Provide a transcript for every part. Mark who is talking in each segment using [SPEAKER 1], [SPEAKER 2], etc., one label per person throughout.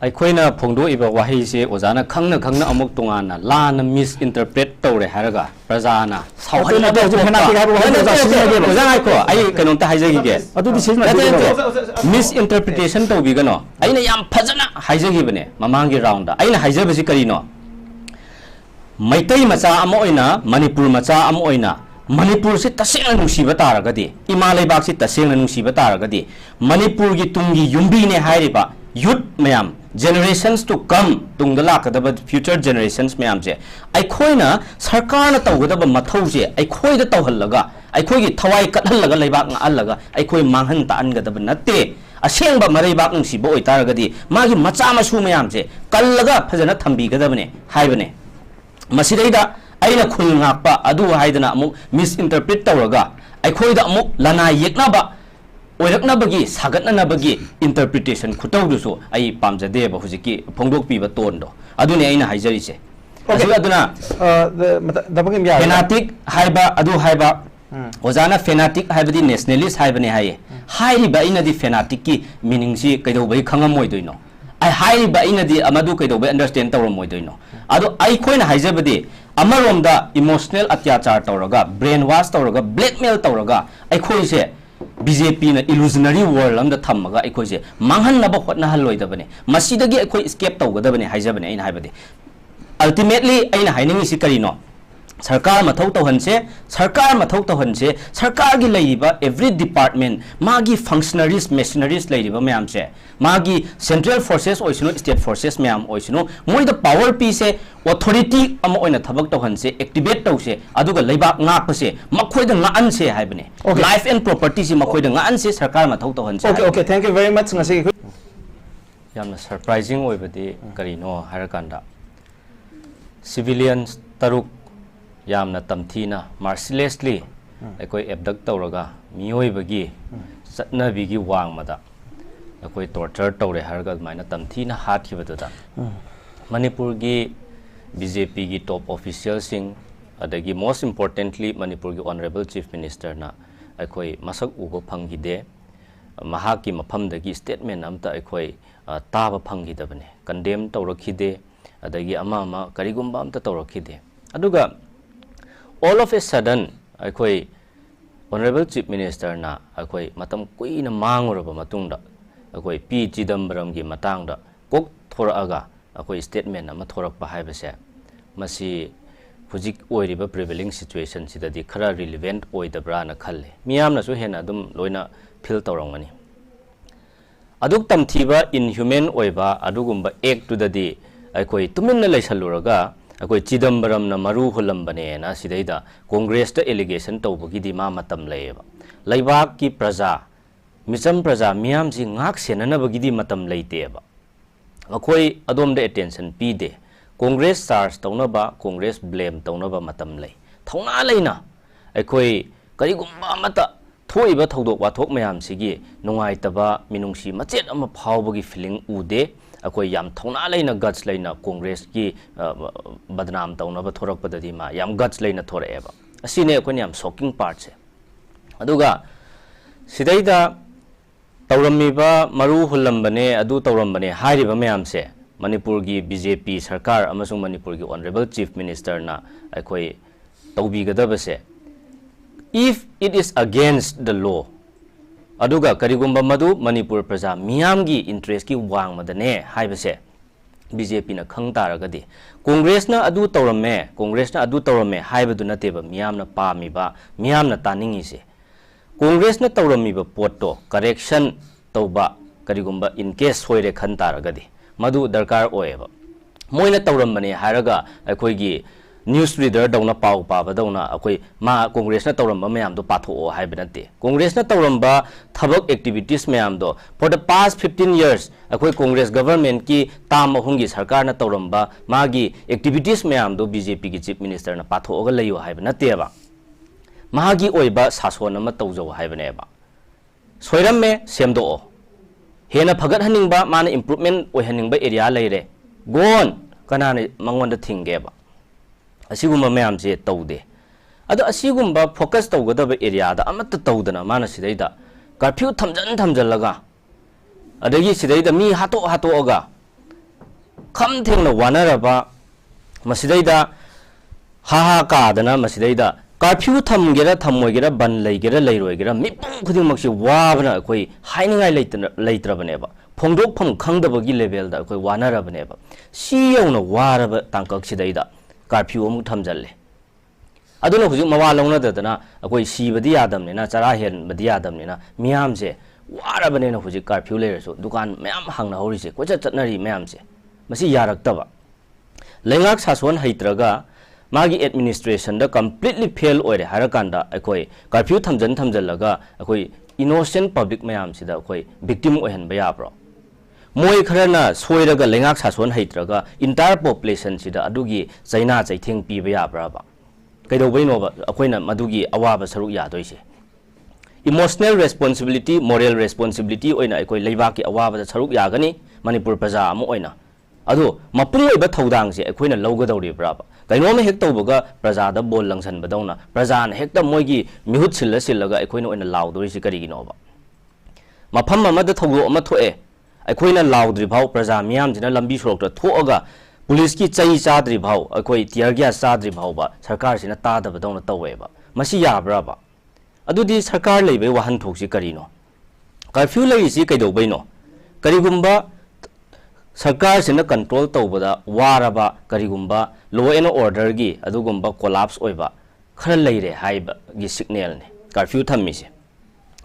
[SPEAKER 1] ꯑꯩꯈꯣꯏꯅ ꯐꯣꯡꯗꯣꯛꯏꯕ ꯋꯥꯍꯩꯁꯦ ꯑꯣꯖꯥꯅ ꯈꯪꯅ ꯈꯪꯅ ꯑꯃꯨꯛ ꯇꯣꯉꯥꯟꯅ ꯂꯥꯟꯅ ꯃꯤꯁꯏꯟꯇꯔꯄ꯭ꯔꯦꯠ ꯇꯧꯔꯦ ꯍꯥꯏꯔꯒ ꯄ꯭ꯔꯖꯥꯅ ꯁꯥꯎꯍꯜꯂꯒ ꯑꯣꯖꯥ ꯉꯥꯏꯈꯣ ꯑꯩ ꯀꯩꯅꯣꯝꯇ ꯍꯥꯏꯖꯈꯤꯒꯦ ꯃꯤꯁꯏꯟꯇꯔꯄ꯭ꯔꯤꯇꯦꯁꯟ ꯇꯧꯕꯤꯒꯅꯣ ꯑꯩꯅ ꯌꯥꯝ ꯐꯖꯅ ꯍꯥꯏꯖꯈꯤꯕꯅꯦ ꯃꯃꯥꯡꯒꯤ ꯔꯥꯎꯟꯗ ꯑꯩꯅ ꯍꯥꯏꯖꯕꯁꯤ ꯀꯔꯤꯅꯣ ꯃꯩꯇꯩ ꯃꯆꯥ ꯑꯃ ꯑꯣꯏꯅ ꯃꯅꯤꯄꯨꯔ ꯃꯆꯥ ꯑꯃ ꯑꯣꯏꯅ ꯃꯅꯤꯄꯨꯔꯁꯤ ꯇꯁꯦꯡꯅ ꯅꯨꯡꯁꯤꯕ ꯇꯥꯔꯒꯗꯤ ꯏꯃꯥ ꯂꯩꯕꯥꯛꯁꯤ ꯇꯁꯦꯡꯅ ꯅꯨꯡꯁꯤꯕ ꯇꯥꯔꯒꯗꯤ ꯃꯅꯤꯄꯨꯔꯒꯤ ꯇꯨꯡꯒꯤ ꯌꯨꯝꯕꯤꯅꯦ ꯍꯥꯏꯔꯤꯕ ꯌꯨꯠ ꯃꯌꯥꯝ generations to come tungda lakadaba future generations mayam se aikoina sarkarna tawgadaba mathau se aikoi da tawhallaga aikoi gi thawai kathallaga leibak nga allaga aikoi manghan ta angadaba natte asengba mareibak nungsiba oitaragadi magi macha masu mayam se kallaga phajana thambi gadabane haibane masidaida aina khul ngakpa adu haidana amuk misinterpret tawraga aikoi da amuk lana yeknaba ओरकनबगी सागतनबगी interpretation खुतौदुसु आई पामजदेबा हुजिकी फोंदोकपीबा तोंदो अदुने आइना हाइजरिसे अदुना फेनाटिक हाइबा अदु हाइबा ओजाना फेनाटिक हाइबदी नेशनलिस्ट हाइबने हाइए हाइरिबा इनदी फेनाटिक की मीनिंग सी कैदौबै खंगमोइदोइनो आई हाइरिबा इनदी अमदु कैदौबै अंडरस्टैंड तौरमोइदोइनो अदु आई खोइना हाइजबदी अमरोमदा इमोशनल अत्याचार तौरगा ब्रेन वॉश तौरगा ब्लैकमेल तौरगा आई खोइसे BJP na illusionary world amda thammaga aikoi je manghan naba hotna haloidabane masidagi aikoi escape tawgadabane haijabane aina haibade ultimately aina hainingi si karino sarkar mathau tawhanse sarkar gi leiba every department magi functionaries machineries leiba mayam se magi central forces oisino state forces mayam oisino moi the power piece authority ama oina thabak tawhanse activate tawse aduga leiba ngakpase makhoi da ngaan se haibane life and property si makhoi da ngaan se sarkar mathau tawhanse
[SPEAKER 2] okay thank you very much ngasi
[SPEAKER 1] yamna surprising oibadi karino harakanda civilians taruk yamna tamthina mercilessly aikoi abduct tawraga miyoibagi satnabigi wangmada aikoi torture tawre harga maina tamthina hathibadada manipur gi BJP gi top officials sing adagi most importantly manipur gi honorable chief minister na aikoi masak ubo phangide mahaki maphamdagi statement amta aikoi taba phangidabane condemn tawrakhide adagi ama karigumba amta tawrakhide aduga all of a sudden aikoi honorable chief minister na aikoi matam kuina manguraba matungda aikoi P Chidambaram gi matangda kok thoraga aikoi statement ama thorakpa haibase masi hujik oiriba prevailing situation sidadi khara relevant oidabra na khalle miyamna su hena dum loina feel tawrangani aduk tamthiba inhuman oiba adugumba act to dadi aikoi tuminna leisaluraga akoi Chidambaram na maru hulambane na sidaida congress ta allegation tawbagi di ma matam laiba laibak ki praja misam praja miyam si ngak senana bagi di matam laiteba akoi adomda attention pide congress charge tawnaba congress blame tawnaba matam lai thongna laina akoi karigumba mata thoiba thodok wathok mayam sigi nungaitaba minungsi machet ama phawbagi feeling ude akoi yam thongna laina guts laina congress ki badnam tawnaba thorak padadi ma yam guts laina thoraeba asine akoi yam shocking part se aduga sidaida tawramiba maru hulambane adu tawrambane hairiba mayam se manipur gi BJP sarkar amasung manipur gi honorable chief minister na akoi tawbigadaba se if it is against the law aduga karigumba madu manipur praja miyamgi interest ki wang madane haibase BJP na khang taragadi congress na adu tawrame haibadu nateba miyamna pamiba miyamna taningi se congress na tawramiba potto correction tawba karigumba in case hoire khan taragadi madu darkar oeba moina tawrambane haraga akoi gi news reader dauna pau pa dauna akoi ma congress na tawramba mayam do patho haibinate congress na tawramba thabak activities mayam do for the past 15 years akoi congress government ki tam hungi sarkar na tawramba magi activities mayam do BJP ki chief minister na patho ga layo haibinate ba magi oiba sason ma tawjo haibineba soiramme semdo hena phagat haningba mana improvement oi haningba area leire gon kanane mangonda thingeba asigumba mayam je tawde ado asigumba focus tawgadaba area da amatta tawdana mana sidaida curfew thamjanlaga adagi sidaida mi hato aga खम थेंगना वानरबा मसिदैदा हाहा कादना मसिदैदा curfew थमगेरा थमोगेरा बन लेगेरा लेरोगेरा मिपुं खुदिमक्सि वाबना अखोई हाइनिंगाइ लेत्रबनेबा फोंदोकफम खंगदबगी लेवलदा अखोई वानरबनेबा सी यौना वारब तांकक्सिदैदा curfew अमुक थमजल्ले अदुना हुजिक मवा लौनददना अखोई सीबदी यादमनेना चरा हेनबदी यादमनेना मियामसे वारबनेना हुजिक curfew लेरसु दुकान मयाम हांगना हौरिसे कोचा चटनरी मयामसे मसी यारक्तबा लेंगाक सासोन हैत्रगा मागी administration दा कंप्लीटली फेल ओइरे हरकांदा अखोई कर्फ्यू थमजल्लगा अखोई इनोसेंट पब्लिक मयाम सिदा अखोई विक्टिम ओहनबा याब्रो मोय खरना सोइरगा लेंगाक सासोन हैत्रगा इंटायर पॉपुलेशन सिदा अदुगी चाइना चाइथिंग पीबा याब्राबा कैदौबैनोबा अखोइना मदुगी अवाबा सरुक यादोइसे इमोशनल रेस्पॉन्सिबिलिटी मोरल रेस्पॉन्सिबिलिटी ओइना अखोई लेबाकी अवाबा सरुक यागनी मणिपुर प्रजा अमु ओइना अदो मपुंग ओइबा थौदांगसे अखोइना लौगदौरिब्राबा कैनोम हेक तौबगा प्रजादा बोल लंगसनबदौना प्रजान हेक्ता मोइगी मिहुत सिल्लगा अखोइना ओइना लाउदोरिसि करिगिनोबा मफम अमदा थौदो अमा थोए अखोइना लाउद्रि भाव प्रजा मियामजिना लंबी सोरक्ता थोअगा पुलिस की चई चाद्रि भाव अखोइ टियर गैस चाद्रि भावबा सरकार सिना तादबदौना तौवेबा मसी याब्राबा अदुदि सरकार लेबे वाहन थोक्सि करिनो कर्फ्यू लेइसि कैदौबैनो करिगुम्बा सरकार सिना कंट्रोल तौबदा वारबा करिगुम्बा लॉ एंड ऑर्डर की अदुगुम्बा कोलैप्स ओइबा खर लेरे हाइबा गी सिग्नल ने कर्फ्यू थम्मिसे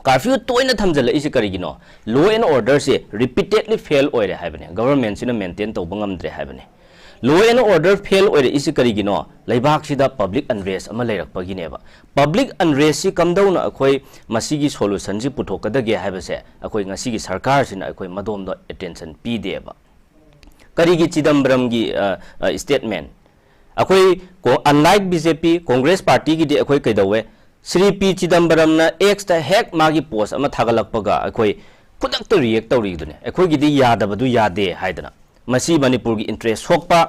[SPEAKER 1] कर्फ्यू तोइना थमजल्लइसि करिगिनो लॉ एंड ऑर्डर से रिपीटेडली फेल ओइरे हाइबने गवर्नमेंट सिना मेंटेन तौबा ngamdre हाइबने लॉ एंड ऑर्डर फेल ओइरे इसि करिगिनो लेबाक सिदा पब्लिक अनरेस्ट अमा लेरकपगिनेबा पब्लिक अनरेस्ट सि कमदौना अखोइ मसिगी सोल्यूशन सि पुथोकदगे हाइबसे अखोइ ngasi gi सरकार सिना अखोइ मदोमदो अटेंशन पीदेबा करीगी चिदम्बरम की स्टेटमेंट अखोई अनलाइक बीजेपी कांग्रेस पार्टी की अखोई कैदौवे श्री पी चिदम्बरम एक्स ता हेक मागी पोस्ट अमा थागलक्पगा अखोई खुदक रिएक्ट तौरीदुने अखोईगिदी यादबदु यादे हाइदना मसी मणिपुर की इंटरेस्ट सोकपा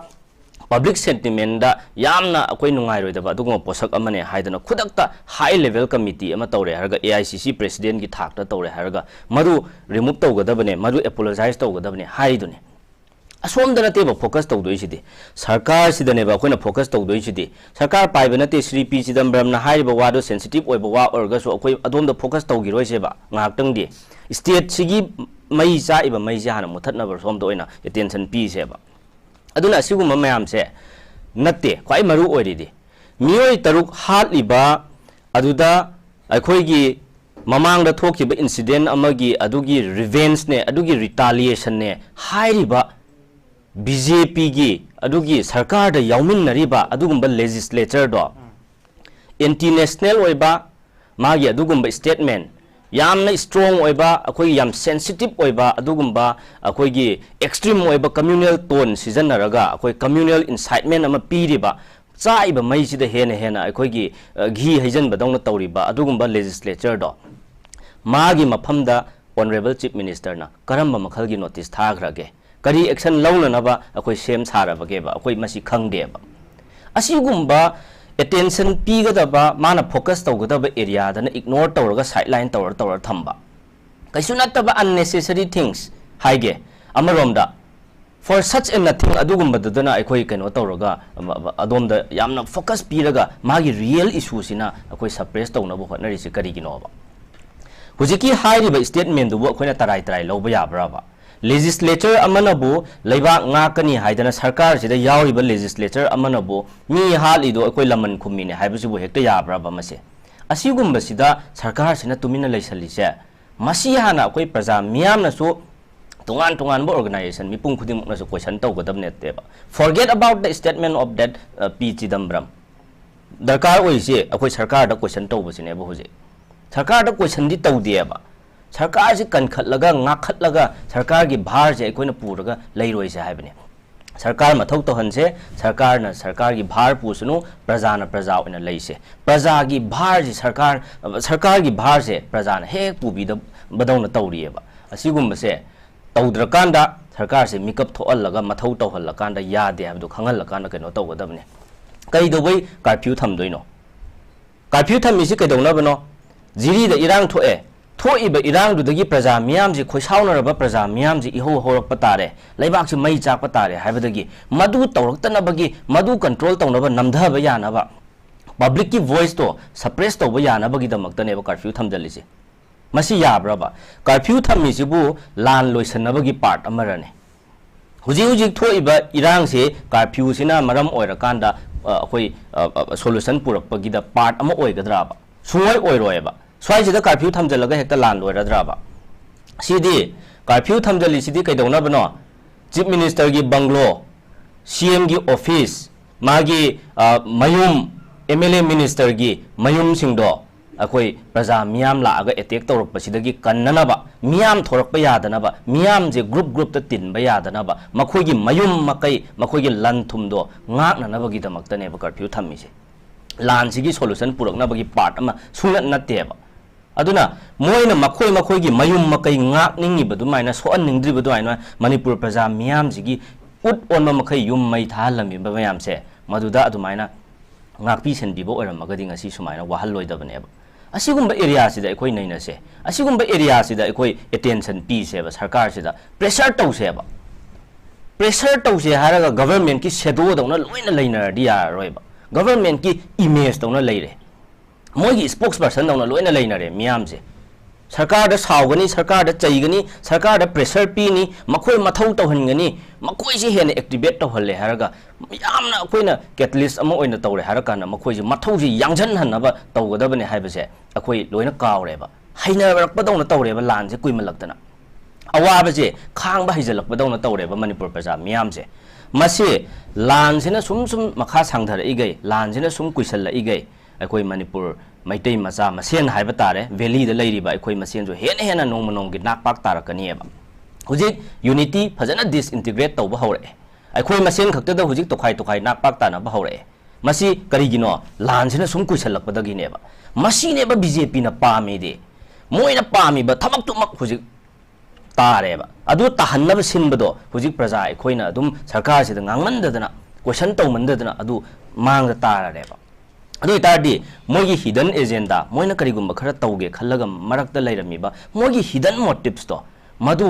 [SPEAKER 1] पब्लिक सेंटिमेंट दा यामना अखोई नुंगाइरोइदबा अदुगुम पोसक अमने हाइदना खुदकता हाई लेवल कमिटी अमा तौरे हरगा एआईसीसी प्रेसिडेंट की थाकता तौरे हरगा मदु रिमूव तौगदबने मदु एपोलोजाइज तौगदबने हाइदुने असोमदना तेबा फोकस तौदोइसिदि सरकार सिदनेबा अखोइना फोकस तौदोइसिदि सरकार पाइबनते श्री पी चिदम्बरमना हाइबा वादो सेंसिटिव ओइबा वा ओरगसो अखोइ अदोमदा फोकस तौगिरोइसेबा ngaktangdi स्टेट सिगी मई चाइबा मई जाना मुथतनबर सोमदो ओइना अटेंशन पीसेबा अदुना सिगुम मयामसे नत्ते ख्वाइ मरु ओइरिदि मियोइ तरुक हातलिबा अदुदा अखोइगी ममांगदा थोखिबा इंसिडेंट अमगी अदुगी रिवेंज ने अदुगी रिटालिएशन ने हाइरिबा बीजेपी की अदुगी सरकार दा याउमिन्नरिबा अदुगुम्बा लेजिस्लेचर दो एंटी नेशनल ओइबा मागी अदुगुम्बा स्टेटमेंट यामना स्ट्रांग ओइबा अखोई याम सेंसिटिव ओइबा अदुगुम्बा अखोईगी एक्सट्रीम ओइबा कम्युनल टोन सिजनरगा अखोई कम्युनल इंसाइटमेंट अमा पीरिबा चाइबा मईसिदा हेना हेना अखोईगी घी हैजनबदौना तौरिबा अदुगुम्बा लेजिस्लेचर दो मागी मफमदा ऑनरेबल चीफ मिनिस्टर ना करम्बा मखलगी नोटिस थाग्रगे करी एक्शन लौननबा अखोई सेम सारबगेबा अखोई मसी खंगदेबा असिगुम्बा अटेंशन पीगदबा माना फोकस तौगदबा एरिया दना इग्नोर तौरगा साइडलाइन तौर थंबा कैसु नत्तबा अननेसेसरी थिंग्स हाइगे अमरोमदा फॉर सच एंड नथिंग अदुगुम्बदना अखोई कनो तौरगा अदोमदा यामना फोकस पीरगा मागी रियल इशू सिना अखोई सप्रेस तौनबो होटनरिसे करिगिनोबा हुजिकी हाइरिबा स्टेटमेंट दुबो अखोइना तराई लौबा याब्राबा लेजिस्लेचर अमनबो लेबाक ngakani haidana सरकार सिदा यावरिबा लेजिस्लेचर अमनबो मी हालिदो अखोइ लमन खुमिने हाइबसिबो हेक्ता याब्राबा मसे असिगुम्बसिदा सरकार सिना तुमिना लैसलिसे मसी हाना अखोइ प्रजा मियामनसु तोंगान ऑर्गेनाइजेशन मिपुं खुदिमुकनसु क्वेश्चन तौगदबनेतेबा forget about the statement of that P Chidambaram दरकार ओइसे अखोइ सरकार दा क्वेश्चन तौबसिनेबो हुजे सरकार दा क्वेश्चन दि तौदेबा सरकार से कनखलगा ngakhatlaga सरकार की भार से अखोइना पुरगा लैरोइसे हाइबने सरकार मथौ तोहनसे सरकार की भार पुसनु प्रजा न प्रजा ओइना लैसे प्रजा की भार से सरकार की भार से प्रजा न हेक पुबीद बदौना तौरिएबा असिगुम्बसे तौद्रकांदा सरकार से मिकअप थोअलगा मथौ तौहलकांदा यादे हाबदो खंगलकांदा कनो तौगदबने कैदोबै कर्फ्यू थमदोइनो कर्फ्यू थमिसि कैदौनबनो जिरी द इरांग थोए थोइब इरांगदुदगी प्रजा मियामजी खोइसाउनरबा प्रजा मियामजी इहो होरकप तारे लेबाकसि मई चाकप तारे हाइबदगी मदु तौरक्तनबगी मदु कंट्रोल तौनबा नमधब यानबा पब्लिक की वॉइस तो सप्रेस तौब यानबगी दमक्तनेब कर्फ्यू थमजलिसे मसी याब्रबा कर्फ्यू थम्मिसिबु लान लोइसनबगी पार्ट अमरने हुजी हुजी थोइब इरांगसे कर्फ्यू सिना मरम ओइरकांदा अखोइ सोल्यूशन पुरकपगिदा पार्ट अमा ओइगद्राबा सुंगोइ ओइरोयबा स्वाइसिदा कर्फ्यू थमजलगा हेक्ता लान लोइरद्राबा सिदी कर्फ्यू थमजलिसिदी कैदौनबनो चीफ मिनिस्टर की बंगलो सीएम की ऑफिस मागी मयुम एमएलए मिनिस्टर की मयुम सिंगदो अखोइ प्रजा मियाम लागा अटैक तौरपसिदगी कन्ननबा मियाम थोरकप यादनबा मियाम जे ग्रुप ग्रुप त तिनबा यादनबा मखोइगी मयुम मकै मखोइगी लन थुमदो ngaknanabagi damaktaneba कर्फ्यू थम्मिसे लानसिगी सोल्यूशन पुरकनबगी पार्ट अमा सुंगत नतेबा अदुना मोइना मखोइ मखोइगी मयुम मकै ngakningiबदु माइना सोअननिंगद्रिबदु आइना मणिपुर प्रजा मियामजिगी उट ओनमा मखै युम मै थालमिबा मयामसे मदुदा अदुमाइना ngakpi senbibo oramagadi ngasi sumaina wahalloidabneba असिगुम्बा एरिया सिदा अखोइ नैनसे असिगुम्बा एरिया सिदा अखोइ अटेंशन पीसेबा सरकार सिदा प्रेशर तौसेबा प्रेशर तौसे हारगा गवर्नमेंट की शेडो दौना लोइना लैनरदि यारोइबा गवर्नमेंट की इमेज दौना लैरे मोइगी स्पोक्स पर्सन दौना लोइना लैनरे मियामसे सरकार दा सावगनी सरकार दा चैगनी सरकार दा प्रेशर पीनी मखोइ मथौ तौहनगनी मखोइ से हेन एक्टिवेट तौहल्ले हारगा यामना अखोइना कैटलिस्ट अमा ओइना तौरे हारकाना मखोइ जे मथौ जे यांजन हनबा तौगदबने हाइबसे अखोइ लोइना कावरेबा हाइनरकपदौना तौरेबा लानसे कुइमलक्तना अवाबसे खांबा हाइजलकपदौना तौरेबा मणिपुर प्रजा मियामसे मसे लानसेना सुम सुम मखा सांगधरइगै लानसेना सुम कुइसलइगै अखोइ मणिपुर मैतै मचा मसेन हाइबा तारे वैली द लैरिबा अखोइ मसेन जो हेन हेन नोंग नोंगी नाकपाक तारकनिएबा हुजिक यूनिटी फजना डिसइंटीग्रेट तौबा हौरे अखोइ मसेन खक्तदा हुजिक तोखाइ तोखाइ नाकपाक तानबा हौरे मसी करिगिनो लानसेना सुम कुइसलकपदगिनेबा मसीनेबा बीजेपी ना पामेदे मोइना पामीबा थमक्तुमक हुजिक तारेबा अदु ताहन्नब सिनबदो हुजिक प्रजा अखोइना अदुम सरकार सिदा nganmandadana क्वेश्चन तौमंददना अदु मांगदा तारेबा अदु इतारदी मोगी हिडन एजेंडा मोइना करिगुम्बा खरा तौगे खल्लगा मरक्ता लैरमिबा मोगी हिडन मोटिव्स तो मदु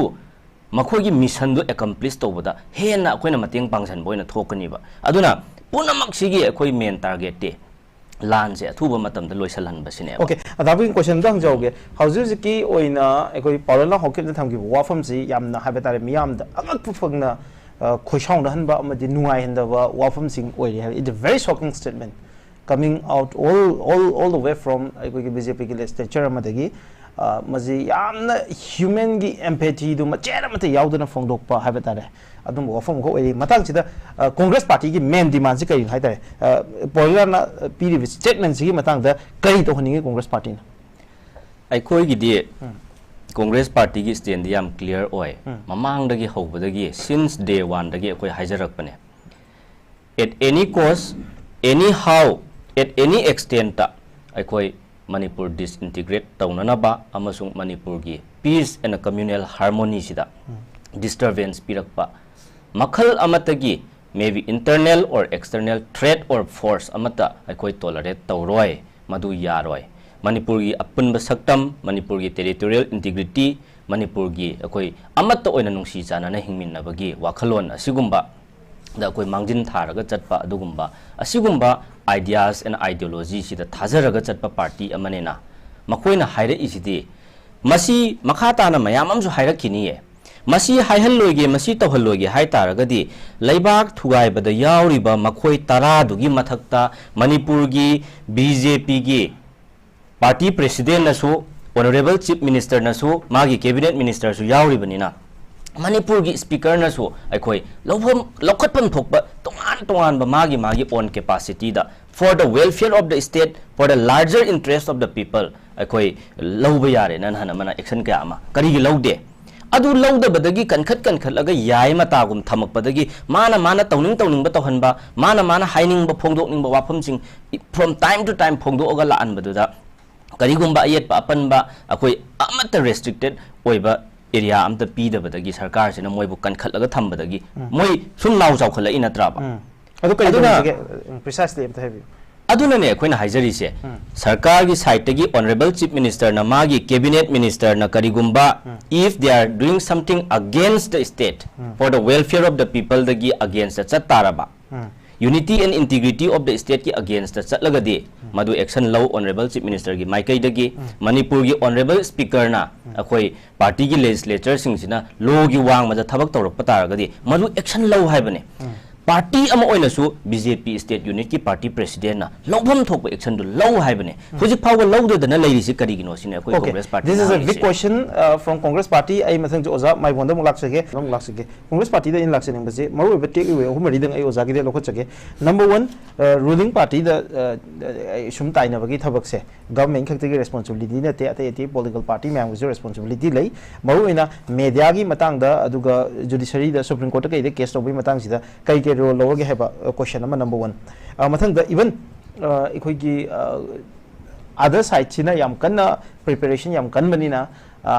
[SPEAKER 1] मखोगी मिशन दो एकम्प्लिश तौबदा हेना अखोइना मतेंग पांगसन बोइना थोकनिबा अदुना पुनमक सिगी अखोइ मेन टारगेट ते लान से अथुबा मतम द लोइसलहनबसिने
[SPEAKER 2] ओके अदाबिंग क्वेश्चन दंग जाओगे हाउस की ओइना एकोइ पावरला हॉकिप द थमगी वाफम से यामना हाबेतारे मियाम द अगक फगना खोइसाउंड हनबा अमदि नुंगाइ हनदबा वाफम सिंग ओइरि it's a very shocking statement coming out all the way from एकोइ BJP की लेजिस्लेचर अमदगी मजी यामना ह्यूमन की एम्पैथी दु मचेर मते याउदना फोंदोकपा हाबेतारे अदुम वाफम को ओइरि मतंग सिदा कांग्रेस पार्टी की मेन डिमांड से कई हाइतारे पोलरना पीरिव स्टेटमेंट से मतंग द कई तो हनिगे कांग्रेस पार्टी ना
[SPEAKER 1] अखोइ गिदि कांग्रेस पार्टी की स्टैंड याम क्लियर ओय ममांगदगी हौबदगी सिंस डे 1 दगी अखोइ हाइजरकपने at any cost any how at any extent अखोइ मणिपुर डिसइंटीग्रेट तौननबा अमसुंग मणिपुर की पीस एंड कम्युनल हार्मोनी सिदा डिस्टर्बेंस पिरकपा मखल अमतगी may be internal or external threat or force अमता अखोइ टॉलरेट तौरोय मदु यारोय मणिपुर की अपुनब सक्तम मणिपुर की टेरिटोरियल इंटीग्रिटी मणिपुर की अखोइ अमत ओइना नुंसी चानना हिंगमिनबगी वाखलोन असिगुम्बा दा कोई मांगजिन थारगा चटपा अदुगुम्बा असिगुम्बा आइडियाज एंड आइडियोलॉजी सिदा थाजरगा चटपा पार्टी अमनेना मखोइना हाइरे इसिदि मसी मखाताना मयाममसु हाइरखिनिए मसी हाइहल्लोइगे मसी तौहल्लोइगे हाइतारगदि लैबाक थुगाइबदा याउरिबा मखोइ 10 दुगी मथक्ता मणिपुर की बीजेपी की पार्टी प्रेसिडेंट नसु ऑनरेबल चीफ मिनिस्टर नसु मागी कैबिनेट मिनिस्टर सु याउरिबनिना मणिपुर की स्पीकर नसु अखोइ लौखटपम थोप तोंगान तोंगान मागी मागी ओन कैपेसिटी दा for the welfare of the state for the larger interest of the people अखोइ लौब यारे नन हना मना एक्शन क्या अमा करिगी लौदे अदु लौदबदगी कनखत लगा याय मतागुम थमकपदगी माना तौनिंग तौहनबा माना हाइनिंग फोंदोकनिंग वाफमसिंग फ्रॉम टाइम टू टाइम फोंदोगा लानबदुदा करिगुम्बा अयेतपा अपनबा अखोइ अमत रेस्ट्रिक्टेड ओइबा एरिया अमत पीदबदगी सरकार से मोइबु कनखलगा थंबदगी मोइ सुम नाउ चाउखलइ नत्राबा
[SPEAKER 2] अदु करिदुना precisely Amrut हैबि
[SPEAKER 1] aduna ne akhoi na haijari se sarkar gi side tagi honorable chief minister na magi cabinet minister na karigumba if they are doing something against the state for the welfare of the people dagi against the chataraba unity and integrity of the state ki against the chatlagadi madu action law honorable chief minister gi maikai dagi manipur gi honorable speaker na akhoi party gi legislature sing sina law gi wang ma thabak tawrak pataragadi madu action law haibane party ama oina su BJP state unit ki party president na lawbam thok action do law haibane huji phawa law do dana leiri si kari gi no sine akhoi congress party
[SPEAKER 2] this is a big question from congress party ai mathang jo oza mai bonda mulak sege congress party da in lak sening base maru be take away humari dang ai oza gi de lokot sege number 1 ruling party da sum tai na bagi thabak se government khakti gi responsibility na te ate political party myam gi responsibility lei maru ina media gi matang da aduga judiciary da supreme court ka ide case tobi matang sida kai role lower ge have a question number 1 mathang da even ekhoi gi other side china yam kanna preparation yam kan bani na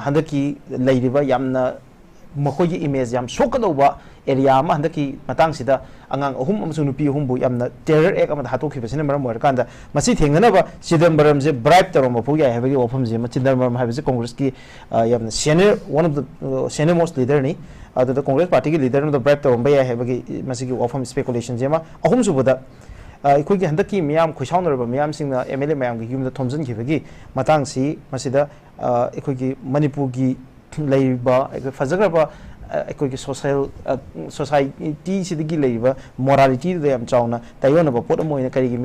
[SPEAKER 2] handaki leiriba yamna makhoi gi image yam sokadoba area ma handaki matang sida angang ahum amsu nupi ahum bu yamna terror act ama hato khibasina maram war kanda masi thengna ba Chidambaram je bribe tarom pu ya have gi ofam je Chidambaram have je congress ki yamna senior one of the senior most leader ni the congress party ki leader the bribe tarom ba ya have gi masi gi ofam speculation je ma ahum su boda ikoi gi handaki miyam khusaunor ba miyam singna MLA mayam gi yum da thomjin khibagi matang si masida ikoi gi manipur gi leiba fajagra ba ikoi gi society sidigi leiba morality de am chauna tayona ba pot amoina kari gi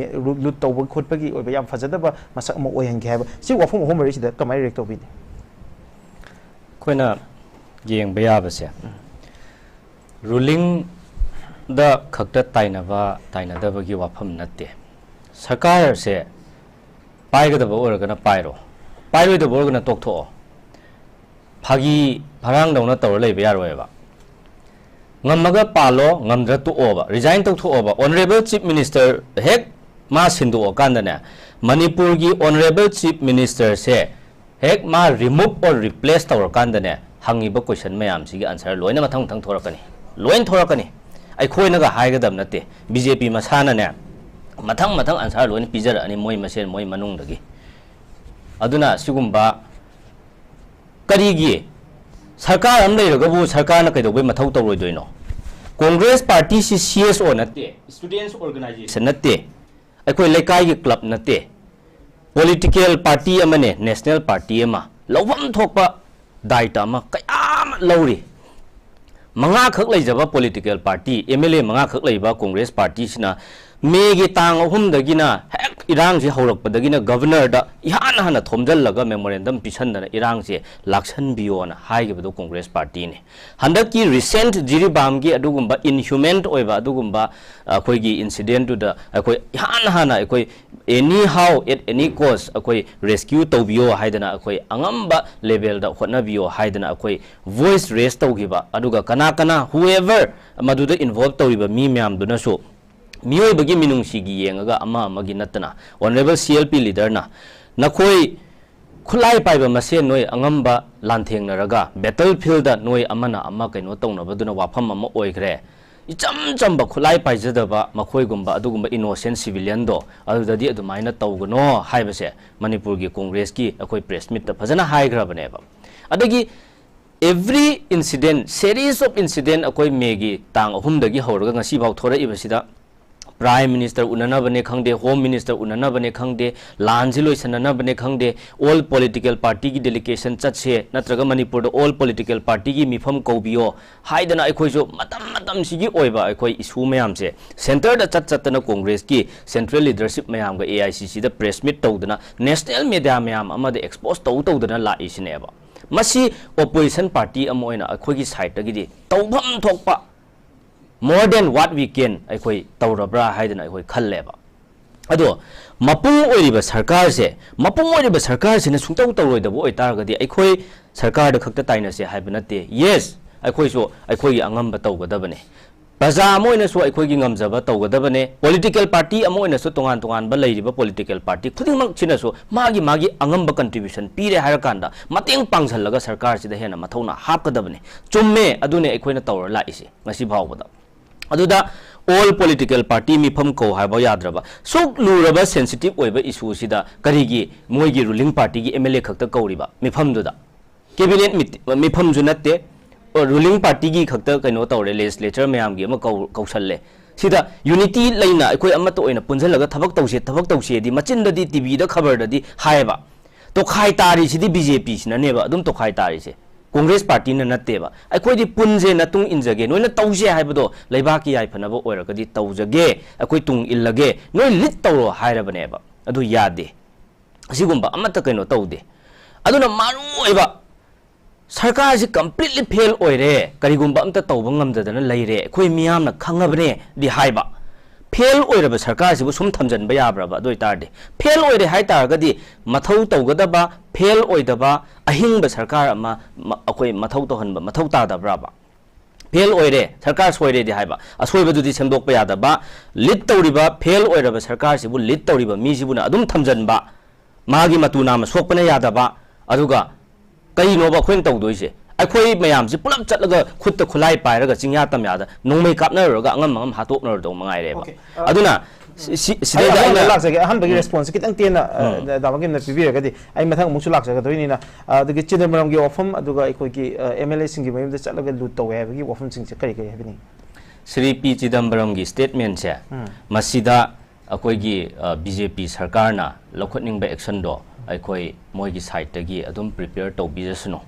[SPEAKER 2] lut tawba khotpagi oiba yam fajada ba masak mo oyan gi haba si wafum homari sida kamai rek tobi
[SPEAKER 1] koina yeng baya ba se ruling da khakta taina da ba gi wafam natte sarkar se pai ga da ba organa pairo pairo da borgana toktho phagi pharang dawna tawra lei ba roeba ngamaga palo ngamdra tu oba resign to oba honorable chief minister hek ma sindu okanda na manipur gi honorable chief minister se hek ma remove or replace tawra kanda na hangi ba question mayam si gi answer loina mathang thang thorakani loin thorakani ai khoina ga hai ga dam nate BJP masana ne mathang answer loin pijar ani moi masen moi manung dagi aduna sigumba karigi sarkar am leiragabu sarkar na kaido mathau tawroi doino congress party si CSO nate students organization nate akoi lekai gi club nate political party amane national party ama lawam thokpa daita ma kayam lawri manga khak leijaba political party MLA manga khak leiba congress party sina megi tang ahum dagina hek irang si haurak padagina governor da ihan hana thomjal laga memorandum pisan da irang si laksan biyo na hai ge badu congress party ne handaki recent jiribam gi adugumba inhuman oiba adugumba akoi gi incident to da akoi ihan hana akoi anyhow at any cost akoi rescue tawbiyo haidana akoi angamba level da hotna biyo haidana akoi voice raise tawgiba aduga kana whoever maduda involved tawiba mi myam duna so mioi bagi minung sigi yengaga ama magi natana honorable CLP leader na nakoi khulai paiba masen noi angamba lantheng naraga battlefield da noi amana ama kaino tawna baduna wafam ama oigre icham khulai paijadaba makhoi gumba adugumba innocent civilian do adudadi adumaina tawgno haibase manipur gi congress ki akoi press meet ta phajana haigrabane ba adagi every incident series of incident akoi megi tang ahum dagi hawraga ngasi baw thora ibasida Prime Minister unana bane khangde Home Minister unana bane khangde lanjiloi sanana bane khangde all political party ki delegation chatse natraga Manipur da all political party ki mifam kaubiyo haidana aikhoi jo matam sigi oiba aikhoi issue mayam se center da chatna Congress ki central leadership mayam ga AICC da press meet tawdana national media mayam ama da expose tawdana la isineba masi opposition party amoina aikhoi gi side da gi tawbam thokpa more than what we can aikoi tawrabra haidana aikoi khalleba ado mapung oiriba sarkar se na sungtaw tawroi da bo oitargadi aikoi sarkar da khakta taina se haibanate yes aikoi so aikoi gi angamba tawgadabane praja amoina so aikoi gi ngamjaba tawgadabane political party amoina so tongan ba leiriba political party khudingmak china so magi angamba contribution pire harakanda mateng pangsallaga sarkar sida hena mathona hapkadabane chumme adune aikoi na tawra la isi ngasi bhawbada aduda all political party mifam ko haiba yadraba sok luraba sensitive oiba issue sida karigi moigi ruling party gi MLA khakta kauriba mifam duda cabinet mifam ju natte ruling party gi khakta kaino tawre legislature mayam gi ama kausalle sida unity laina akoi amma to oina punjalaga thabak tawse di machinda di TV da khabar da di haiba to khai tari sidi BJP sina neba adum to khai tari se Congress party na natteba akoi di punje na tung injage noina tawse haibado leiba ki yai phanaba oiraga di tawjage akoi tung illage noi lit tawro hairaba neba adu yade asigumba amata kaino tawde aduna maru eba sarkar si completely fail oire karigumba amta tawba ngamjadana leire akoi miyamna khangabne di haiba fail oiraba sarkar sibu sum thamjanba yabraba doi tarde fail oire hai targadi mathau tawgadaba fail oidaba ahingba sarkar ama akoi mathau tohanba mathau tadabraba fail oire sarkar soire di haiba asoiba dudi semdokpa yadaba lead tawriba fail oiraba sarkar sibu lead tawriba mi sibuna adum thamjanba magi matuna ma sokpana yadaba aduga kaino ba khoin tawdoise akhoi mayam si pulap chatlaga khutta khulai pairaga chingya tamyada nongmei kapnaraga angam angam hatoknar do mangai reba aduna sideda ina
[SPEAKER 2] laksage ahan bagi response kitang tena damagim na pibiragadi ai mathang musu laksaga doinina adagi chidamram gi ofam aduga ikoi ki MLA singi mayum da chatlaga lut tawe bagi ofam sing kari kari habini
[SPEAKER 1] Sri P Chidambaram gi statement se masida akoi gi BJP sarkar na lokhotning ba action do aikoi moi gi side tagi adum prepare to bijasno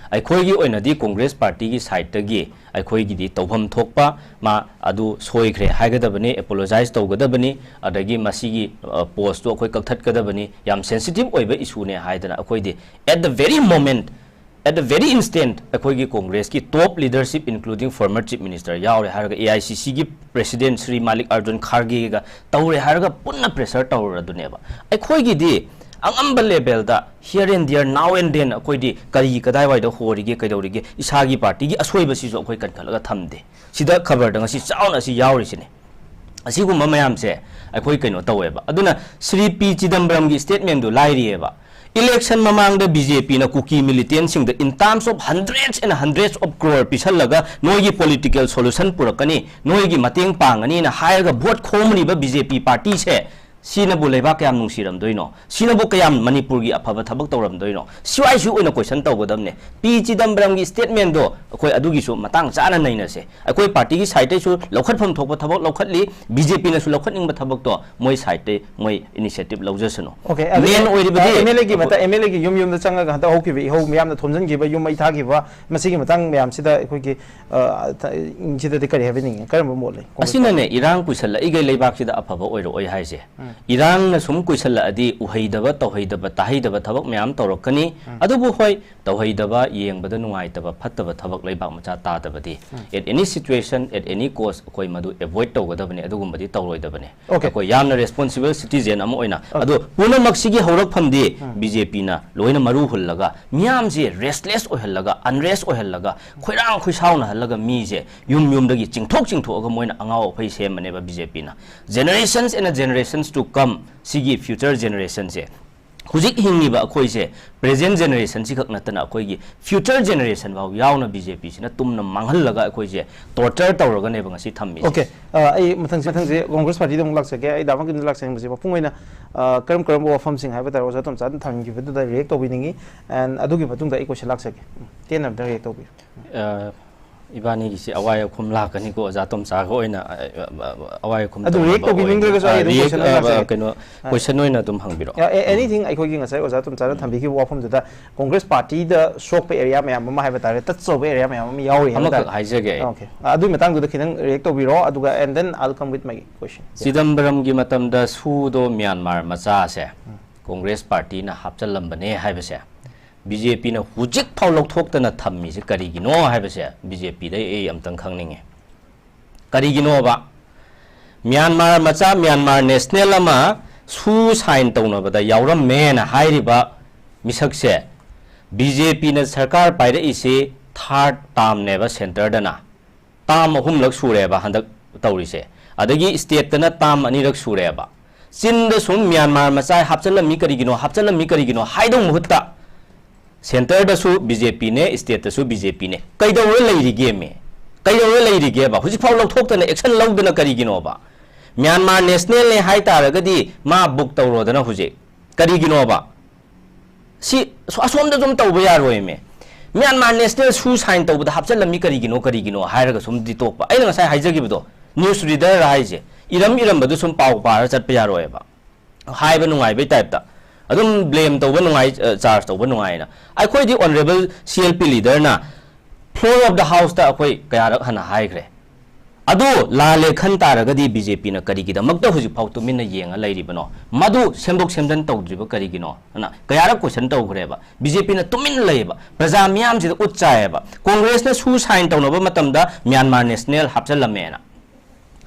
[SPEAKER 1] aikoi gi oina di Congress party gi side tagi aikoi gi di tawham thokpa ma adu soikhre haigadabani apologize tawgadabani adagi masigi post to akoi kaktat kadabani yam sensitive oiba issue ne haidana akoi di at the very moment at the very instant akoi gi Congress ki top leadership including former chief minister yaure haraga AICC gi president Sri Malik Arjun Kharge ga tawre haraga punna pressure tawra duneba akoi gi di angamba level da here and there now and then akoi di kari kadai wai da horige kaidorige isagi party gi asoiba si jo akoi kan khalaga thamde sida khabar da ngasi chauna si yauri sine asiguma mayam se akoi kaino taweba aduna Sri P Chidambaram gi statement do lairieba election mamang da BJP na cookie militant sing in terms of hundreds and hundreds of crore pisalaga noigi political solution purakani noigi mateng pangani na haiga vote khomni ba BJP party se Sinabu leba kayam nungsiram doino Sinabu kayam Manipur gi aphaba thabak tawram doino siwai su oina question tawgodamne P Chidambaram gi statement do akoi adugi su matang chana naina se akoi party gi side su lokhatpham thokba thabak lokhatli BJP na su lokhatningba thabak to moi side moi initiative lawjasano
[SPEAKER 2] okay
[SPEAKER 1] main oiribadi
[SPEAKER 2] MLA gi mata MLA gi yum da changa ga hoki bi ho miyam na thomjan gi ba yum mai thagi ba masigi matang miyam sida akoi gi inchida de kari having karam mole
[SPEAKER 1] asina ne irang kuisalla igai leibak sida aphaba oiro oi haise Irang na sum kuisala adi uhaidaba tawhaidaba tahidaba thabak mayam tawrakani adubu hoi tawhaidaba yengbada nungaitaba phattaba thabak leibak macha tadabadi at any situation at any cost koi madu avoid tawgadabani adugumbadi tawroidabani koi yamna responsible citizen ama oina adu puna maksigi haurak phamdi BJP na loina maru hullaga miyam je restless ohallaga unrest ohallaga khoirang khoisauna hallaga mi je yum dagi chingthok aga moina angao phai semane ba BJP na generations and generations to come sigi future generation se hujik hingi ba akoi se present generation si khak natana akoi gi future generation ba yauna BJP sina tumna manghal laga akoi je torture tawraga ne ba ngasi thammi
[SPEAKER 2] okay ai mathang je Congress party dong lak sake ai dama kin lak sang je pungaina karam wafam sing haiba tar osa tom chan thang gi bedu da react to biningi and adugi matung da ai question lak sake tenam da react to bi
[SPEAKER 1] Ibani gisi awai khum la kani ko za tom sa ko ina awai khum
[SPEAKER 2] adu react to bining ga sa
[SPEAKER 1] kano question noina tum hangbiro
[SPEAKER 2] anything ai khogi ngasai oza tum chara thambi ki wafam da Congress party da shock pe area me amma haiba tare tat so area me amma yauri
[SPEAKER 1] amma haijage
[SPEAKER 2] okay adu matang du kinang react to biro aduga and then I'll come with my question
[SPEAKER 1] Chidambaram gi matam da su do Myanmar macha se Congress party na hapchalambane haiba se BJP na hujik phau lokthokta thammi se karigino haibase BJP dai ei amtang khangninge karigino ba Myanmar macha Myanmar national ama su sign tawna bada yawram me na hairiba misak se BJP na sarkar paira ise third term ne ba center dana term ahum lak sure ba handak tawri se adagi state na term ani rak sure ba chin da sum Myanmar macha hapchalami karigino haidong muhutta Center da su BJP ne state da su BJP ne kaidawra leirige me कई लेरीगेबा हुजिफाव लौथोक्तना action लौदना करिगिनोबा Myanmar national ने high तारगदी मा book तौरोदना हुजे करिगिनोबा सी असोमदा जुम तौबा यारोयमे Myanmar national सु sign तौबदा हापचलमी करिगिनो हायरगा सुम दितोकपा अइना ngasai हाइजगिबदो news reader हाइजे Iram सुम पाव पार चटपा यारोयबा हाइबा नुंगाइबे टाइपता अदुम blame तौबा नुंगाइ charge तौबा नुंगाइना अखोइदि honourable CLP leader ना floor of the house ता अखोइ कयारक हना हाइग्रे अदो लाले खन तारगदी बीजेपी ना करिगिदमक्ता हुजि फाउ तुमिना येंगा लैरिबनो मदु सेमदोक सेमदन तौद्रिबा करिगिनो ना कयारक क्वेश्चन तौग्रेबा बीजेपी ना तुमिन लैबा प्रजा मियाम जिदा उच्चायबा कांग्रेस ना सु साइन तौनबा मतमदा म्यांमार नेशनल हापचलमेना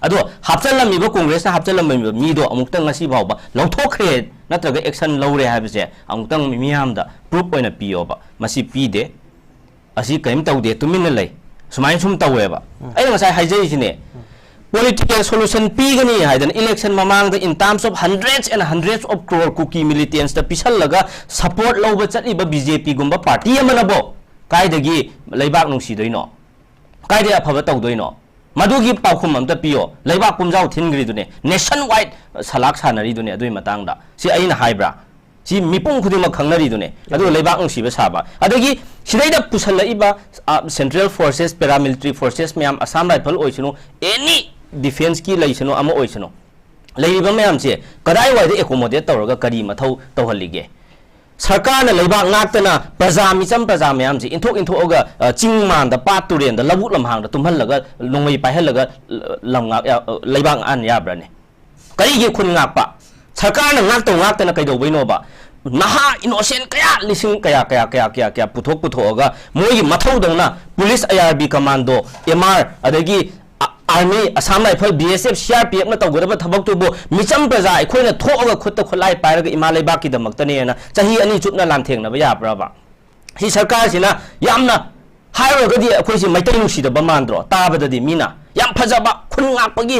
[SPEAKER 1] अदो हापचलमीबा कांग्रेस ना हापचलमीबा मीदो अमुक्तंग ngasi बावबा लौथोखरे नत्रगा एक्शन लौरे हाबसे अमुक्तंग मियामदा प्रूफ ओइना पियोबा मसी पीदे असी कयम तौदे तुमिन लै सुमाइन सुम तौवेबा अइ ngasai हाइजैसिने political solution pigani haidan election mamang the in terms of hundreds and hundreds of crore cookie militants the pisal laga support loba chaliba BJP gumba party amanabo kaidagi leibak nungsi doino kaide aphaba tawdoino madugi paukhum amta piyo leibak kumjau thingri dune nationwide salak sanari dune adui matangda si aina haibra si mipung khudima khangnari dune adu leibak nungsi ba saba adagi sidaida pusallaiba central forces paramilitary forces mayam assam rifle oisunu any defence की लैसनो अमा ओइसनो लैरिबा ma'am से कदाई वाइदे accommodate तौरगा करी मथौ तौहलिगे सरकार ना लैबा ngakतना प्रजा Mitcham प्रजा ma'am से इंथोगा चिंग मांदा पात तुरेन दा लबु लमहांग तुम्हलगा नोंगै पाइहलगा लमगा लैबा आन याब्राने करिगे खुन ngakpa सरकार ना ngakतना कैदौबैनोबा नहा इनोसेंट कया लिसिंग कया पुथोगा मोई मथौदौना पुलिस आईआरबी कमांडो एमआर अदगी army Assam rifle BSF CRPF ना तौगदबा थबक्तुबो मिचम प्रजा अखोइना थोगा खुत्त खुलाई पाइरगा इमा लेबाकी दमक्तनेना चाही अनि चुपना लांथेंगनबा याब्राबा सी सरकार सिना यामना हाइरगदी अखोइसि मैतै नुसिदबा मांद्रो ताबददि मीना याम फजबा खुन ngakpagi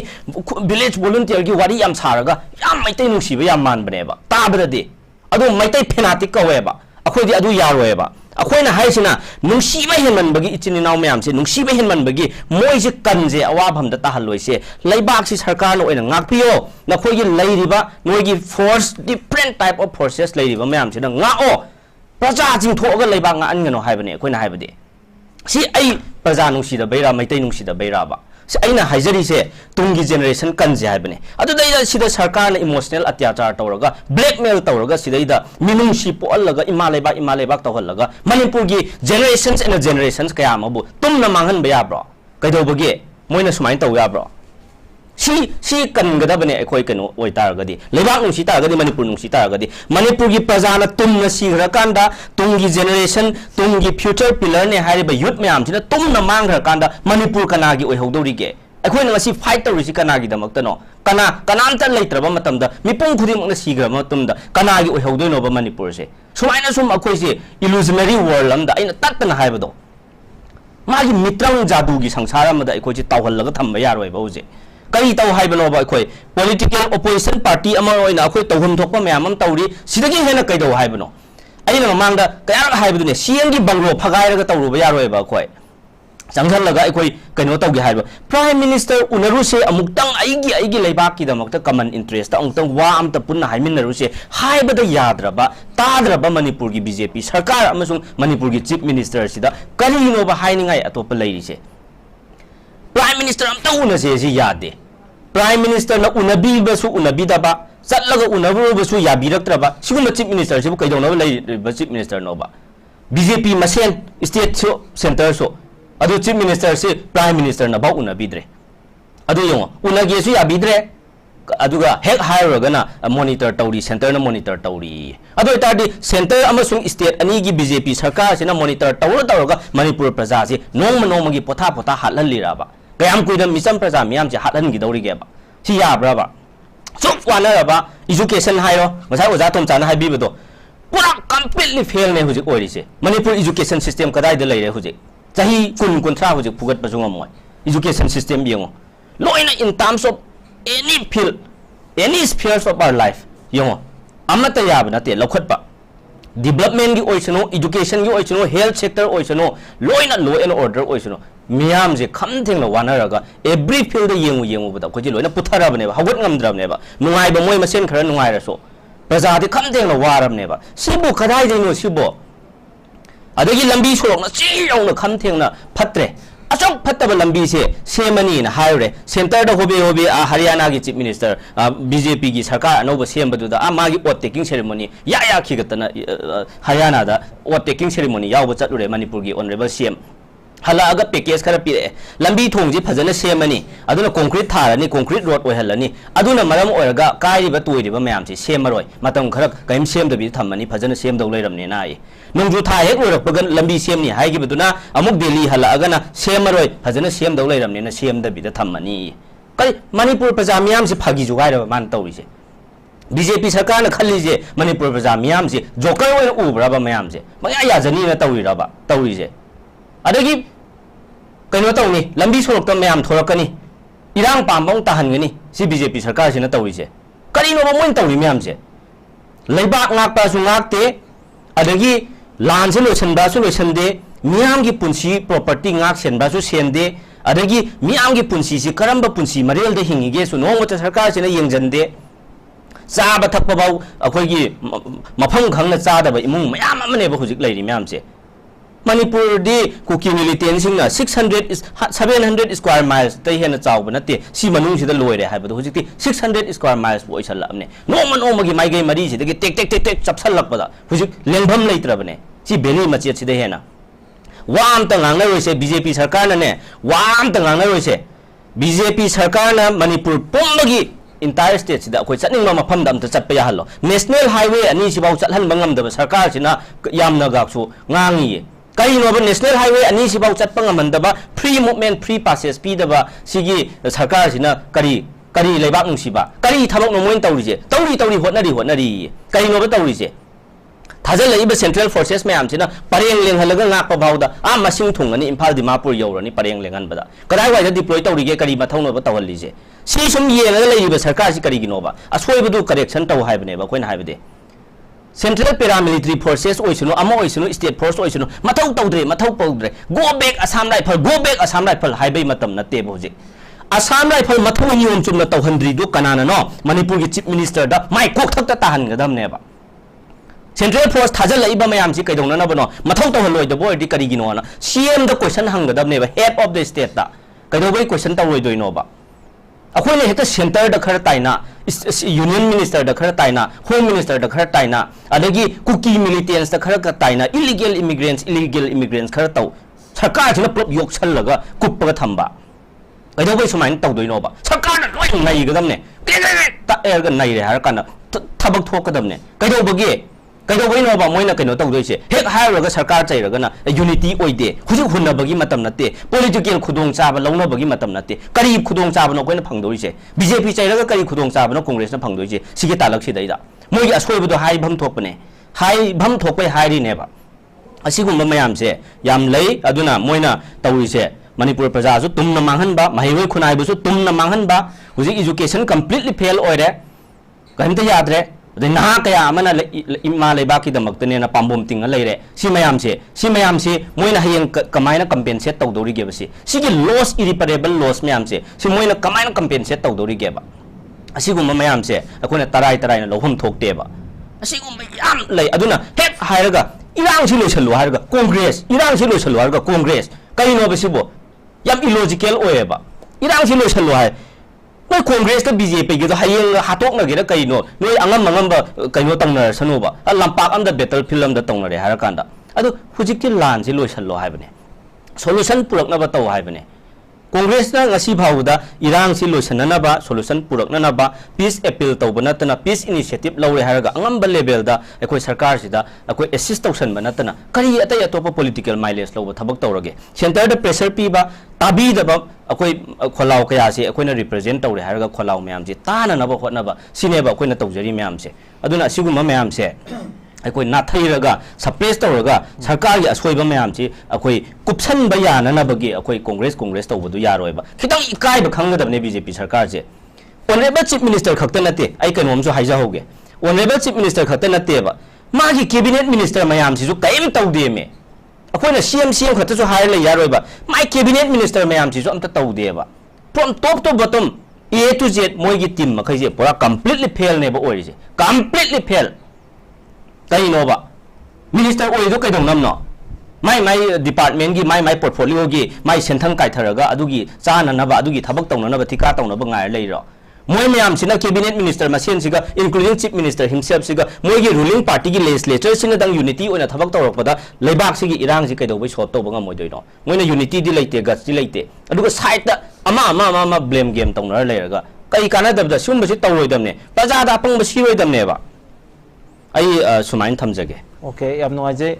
[SPEAKER 1] विलेज वॉलंटियर की वारी याम सारगा याम मैतै नुसिबा याम मानबनेबा ताबददि अदु मैतै फेनाटिक कवेबा अखोइदि अदु यारोयबा अखोइना हाइसिना नुंसीबा हेनमनबगी इचिनिनाव म्यामसे नुंसीबा हेनमनबगी मोइसे कनजे अवाभमदा ताहलोइसे लैबाकसी सरकार नो ओइना ngakपियो नखोइगी लैरिबा नोइगी force different type of forces लैरिबा म्यामसे ना ngao प्रजा जिंथोगा लैबाक ngangनो हाइबने अखोइना हाइबदि सी आई प्रजा नुंसीदा बैरा मैतै नुंसीदा बैराबा अना हाइजरीसे तुंगी जेनरेशन कंजे हाइबने अदुदैदा सिदा सरकार इमोशनल अत्याचार तौरगा ब्लैकमेल तौरगा सिदैदा मिनुंसी पोअलगा इमा लेबाक तौहलगा मणिपुर की जेनरेशंस एंड जेनरेशंस कया मबु तुमना मांगन बयाब्रो कैदौबगे मोइना सुमाइन तौ याब्रो सी कनगदबने अखोइ कनो ओइ तारगदी लेबाक नुंसी तारगदी मणिपुर की प्रजाना तुमना सिग्रकांदा तुंगी जेनरेशन तुंगी फ्यूचर पिलर ने हारिबा यूथ म्यामसिना तुमना मांग्रकांदा मणिपुर कनागी ओइहौदौरिगे अखोइना ngasi फाइट तौरिसि कनागी दमक्तनो कनामता लेत्रबा मतमदा मिपुंग खुदिमकना सिग्रबा मतमदा कनागी ओइहौदोइनोबा मणिपुर से सुमाइना सुम अखोइसे इल्यूजनरी वर्ल्ड अमदा अइना तत्तना हाइबदो मागी मित्रंग जादूगी संसार अमदा अखोइसे तौहल्लगा थम्बा यारोइबा उजे कई तौ हाइबनोबा अखोइ पॉलिटिकल ओपोजिशन पार्टी अमा ओइना अखोइ तौहम थोकपा म्याम अम तौरी सिदगी हेना कैदौ हाइबनो अइना ममांगदा कया हाइबदुने सीएम की बंगलो फगाइरगा तौरुबा यारोइबा अखोइ चंगलगा अखोइ कनो तौगे हाइबा प्राइम मिनिस्टर उनरुसे अमुक्तंग आइगी लेबाक की दमक्ता कॉमन इंटरेस्ट अमुक्तंग वा अमता पुन्ना हाइमिनरुसे हाइबदा याद्रबा ताद्रबा मणिपुर की बीजेपी सरकार अमसुंग मणिपुर की चीफ मिनिस्टर सिदा करिनोबा हाइनिंगाय अतोपा लैरिसे प्राइम मिनिस्टर अमता उनसे सि यादे प्राइम मिनिस्टर ना उनबीबसु उनबीदबा चलगा उनबुबसु याबिरक्त्रबा सिगुम चीफ मिनिस्टर सिबु कैदौनबा लैरिबा चीफ मिनिस्टर नोबा बीजेपी मसेन स्टेट सो सेंटर सो अदु चीफ मिनिस्टर से प्राइम मिनिस्टर ना बाउ उनबीद्रे अदु यंगो उनगेसु याबिद्रे अदुगा हेक हायरगना मॉनिटर तौरी सेंटर ना मॉनिटर तौरी अदु तादि सेंटर अमसुंग स्टेट अनि की बीजेपी सरकार सिना मॉनिटर तौरगा मणिपुर प्रजा से नोमगी पोथा हाललिराबा कयाम कुइदम मिचम प्रजा मियाम से हालहनगिदौरिगेबा सि याब्राबा चुप वानरबा एजुकेशन हाइरो मसा ओजा तोमचाना हाइबिबदो पूरा कंप्लीटली फेल ने हुजिक ओइरिसे मणिपुर एजुकेशन सिस्टम कदाइदा लैरे हुजिक चाही कुन हुजिक फुगतपसु ngमोय एजुकेशन सिस्टम यंगो लोइना in terms of any field any spheres of our life यंगो अमता याब नते लखतपा डेवलपमेंट की ओइसनो एजुकेशन की ओइसनो हेल्थ सेक्टर ओइसनो लोइना लो एंड ऑर्डर ओइसनो मियाम से खम थेंग वानरगा एवरी फील्ड येंगुबदा कोई लोइना पुथरबनेबा हगत ngamdrabनेबा नुंगाइबा मोय मसेन खरा नुंगाइरसो प्रजादि खम थेंग वारबनेबा सिबो खदाइ जइनो सिबो अदगी लंबी सोरकना चिरौना खम थेंगना फत्रे अचौक फत्तबा लंबी से सेमनी ना हायरे सेंटर दा होबे होबे हरियाणा की चीफ मिनिस्टर बीजेपी की सरकार अनौब सेमबदुदा मागी ओट टेकिंग सेरेमनी या खिगतना हरियाणा दा ओट टेकिंग सेरेमनी यावब चतुरे मणिपुर की ऑनरेबल सीएम हलागा पैकेज खरा पीरे लंबी थोंजी फजन सेमनी अदुना कंक्रीट थारनी कंक्रीट रोड ओहलनी अदुना मरम ओरगा काइरिबा तोइरिबा मयाम से सेमरोय मतम खरा कयम सेमदबि थम्मनी फजन सेमदौ लेरमने नाय नोंजु था हेक ओरकपगन लंबी सेमनी हाइगिबदुना अमुक दिल्ली हलागना सेमरोय फजन सेमदौ लेरमने सेमदबि थम्मनी कई मणिपुर प्रजा मयाम से फागी जुगाइरबा मान तौरिसे बीजेपी सरकार खलीजे मणिपुर प्रजा मयाम से जोकर ओइन उब्राबा मयाम से मया याजनी ना तौरिरबा तौरिसे अदगी कहीं तौनी लंबी सोरक मैम थोरकनी इरांग पाबों ताहनगनी सी बीजेपी सरकार से तौरीसे करीनो मोइन तौरी मैम से लेबाक नाकपासु नाकते अदगी लान से लोसनबासु लोसनदे मियाम की पुंसी प्रॉपर्टी नाक सेनबासु सेनदे अदगी मियाम की पुंसी से करंब पुंसी मरेल दे हिंगिगे सु नोंगत सरकार से यंगजनदे चाब थकपबाव अखोगी मफम खंगना चादब इमुंग मयाम अमनेब हुजिक लेरी मैम से मणिपुर दी कुकी मिलिटेंट सिंगना 700 स्क्वायर माइल्स तै हेन चाव नते सी मनुंग सिदा लोइरे हाबदो हुजिति 600 स्क्वायर माइल्स बो इसलबने नोम नोमगी माइगे मरी सिदगी टेक टेक टेक टेक चपसलपदा हुजिक लेंभम लेत्रबने सी बेली मचेत सिदा हेना वाम त ngang रोइसे बीजेपी सरकार ने वाम त ngang रोइसे बीजेपी सरकार ना मणिपुर पोमगी इंटायर स्टेट सिदा अखोय चनिंग मफम दम त चटप याहलो नेशनल हाईवे अनि सिबाव चलहन बंगम दब सरकार सिना यामना गाक्सु ngangi कई नोब नेशनल हाईवे अनि सिबाव चटपंगमंदबा फ्री मूवमेंट फ्री पासेस पीदबा सिगी सरकार सिना करी करी लेबाक नुसिबा करी थबक नोमोइन तौरिजे तौरी होटनरी कई नोब तौरिजे थाजल सेंट्रल फोर्सेस मैम सिना परेंग लेंहलगा नाकपा भावदा आ मसिंग थुंगनी इम्फाल दिमापुर यौरनी परेंग लेंहनबदा कदाय वाइदा डिप्लॉय तौरिगे करी मथौनोब तौहल्लिजे सी सुम येंगा लेइबा सरकार सि करिगिनोबा असोइबदु करेक्शन तौ हाइबनेबा कोइन हाइबदे सेंट्रल पैरामिलिट्री फोर्सेस ओइसनो अमो ओइसनो स्टेट फोर्स ओइसनो मथौ तौद्रे गो बैक असम राइफल हाइबे मतम नते बोजे असम राइफल मथौ नियम चुमना तौहंद्री दो कनाना नो मणिपुर की चीफ मिनिस्टर दा माइ कोक थक्ता ताहनगदमनेबा सेंट्रल फोर्स थाजल इबा मयाम सि कैदौननबनो मथौ तौहलोइदो बोइदि करिगिनो ना सीएम दा क्वेश्चन हंगदमनेबा हेड ऑफ द स्टेट दा कैदौबै क्वेश्चन तौरोइदोइनोबा अखोने हेक्ट सेंटर द खर ताइना यूनियन मिनिस्टर द खर ताइना होम मिनिस्टर द खर ताइना अदगी कुकी मिलिटेंट्स द खर का ताइना इलीगल इमिग्रेंट्स खर तौ सरकार सिना प्रोप योक्सलगा कुप्पगा थंबा कैदौबै सुमाइन तौदोइनोबा सरकार लोइ नाइगदमने ताएरगा नाइरे हार काना थबक थोकदमने कैदौबैनोबा मोइना कैनो तौदोइसे हेक हायरगा सरकार चैरगना यूनिटी ओइदे हुजु हुन्नबगी मतम नते पॉलिटिकल खुदोंग चाबा लौनबगी मतम नते करी खुदोंग चाबनो कोइना फंगदोइसे बीजेपी चैरगा करी खुदोंग चाबनो कांग्रेसना फंगदोइसे सिगे तालक सिदैदा मोइ असोइबदो हाइभम थोकपने हाइभम थोकपै हाइरिनेबा असिगुम्बा मयामसे याम लै अदुना मोइना तौरिसे मणिपुर प्रजासु तुमना मांगहनबा महिरोय खुनाइबसु तुमना मांगहनबा हुजि एजुकेशन कंप्लीटली फेल ओइरे कहिमते याद्रे ना कया इमा लेबाकीदमक्तने पाम्बोम तिंग लेरे सि मयाम से मोइना हयें कमाइना कंपेंसेट तौदोरिगेबसि सिगी लॉस इरिपरेबल लॉस मयाम से सि मोइना कमाइना कंपेंसेट तौदोरिगेबा असिगुम्बा मयाम से अखोना तराई लौहम थोकतेबा असिगुम्बा याम लै अदुना हेक हायरगा इरांग सि लोइसल्लो हायरगा कांग्रेस कइनोबसिबो याम इलॉजिकल ओएबा इरांग सि लोइसल्लो हाय नोई कांग्रेस का बीजेपी की हयेंग हाटोकनगेरा कइनो नोई अंगम कइनो तंगनरसनोबा लंपाक अमदा बैटल फील्ड अमदा तंगनरे हारकांदा अदु हुजिकि लान सि लोइसल्लो हायबने सोल्यूशन पुरकनबा तौ हायबने कांग्रेस ना ngasi भावदा इरांग सि लोइसननबा सोल्यूशन पुरकननबा पीस अपील तौबनतना पीस इनिशिएटिव लौरे हारगा अंगम लेवल दा एकोय सरकार सिदा एकोय असिस्ट तौसन बनतना करी अतय अतोप पॉलिटिकल माइलेज लौब थबक तौरगे सेंटर द प्रेशर पीबा ताबीदबा अकोय खोलाव कया से अकोयना रिप्रेजेंट तौरे हारगा खोलाव मयाम जे ताननबा होटनबा सिनेबा अकोयना तौजरी मयाम से अदुना सिगुम मयाम से अकोय नाथैरगा सप्रेस तौरगा सरकार की असोइबा मयाम से अकोय कुपसनबा याननबगी अकोय कांग्रेस तौबदु यारोइबा खितंग इकाइबा खंगदबने बीजेपी सरकार से ऑनरेबल चीफ मिनिस्टर खक्ता नते आई कनोमसु हाइजाहोगे ऑनरेबल चीफ मिनिस्टर खक्ता नतेबा मागी कैबिनेट मिनिस्टर मयाम सिजु कयम तौदेमे ꯑꯩꯈꯣꯏꯅ CM ꯈꯛꯇꯁꯨ ꯍꯥꯏꯔ ꯂꯩ ꯌꯥꯔꯣꯏꯕ ꯃꯥꯏ ꯀꯦꯕꯤꯅꯦꯠ ꯃꯤꯅꯤꯁꯇꯔ ꯃꯌꯥꯝꯁꯤꯁꯨ ꯑꯝꯇ ꯇꯧꯗꯦꯕ from top to bottom A to Z ꯃꯣꯏꯒꯤ ꯇꯤꯝ ꯃꯈꯩꯁꯦ ꯄꯨꯔꯥ ꯀꯝꯄ꯭ꯂꯤꯠꯂꯤ ꯐꯦꯜꯅꯦꯕ ꯑꯣꯏꯔꯤꯁꯦ ꯀꯝꯄ꯭ꯂꯤꯠꯂꯤ ꯐꯦꯜ ꯀꯩꯅꯣꯕ ꯃꯤꯅꯤꯁꯇꯔ ꯑꯣꯏꯔꯤꯗꯣ ꯀꯩꯗꯧꯅꯝꯅꯣ माई डिपार्टमेंट की माई पोर्टफोलियो की माई सेंथन कायथरगा अदुगी चाननबा अदुगी थबक तौननबा थिका तौनबा गाय लेरो मोय मयाम सिना कैबिनेट मिनिस्टर मसेन सिगा इंक्लूडिंग चीफ मिनिस्टर हिमसेल्फ सिगा मोय की रूलिंग पार्टी की लेजिस्लेचर सिना दंग यूनिटी ओना थबक तौरकपदा लेबाक सिगी इरांग सि कैदौबै सॉल्व तौबा गमोइदोइनो मोयना यूनिटी दि लेते गट्स दि लेते अदुगा साइड दा अमा ब्लेम गेम तौनर लेरगा कई कानदबदा सुमबसि तौरोइदमने प्रजादा पंगबसि रोइदमनेबा आई सुमाइन थमजगे
[SPEAKER 2] ओके याम नुआइजे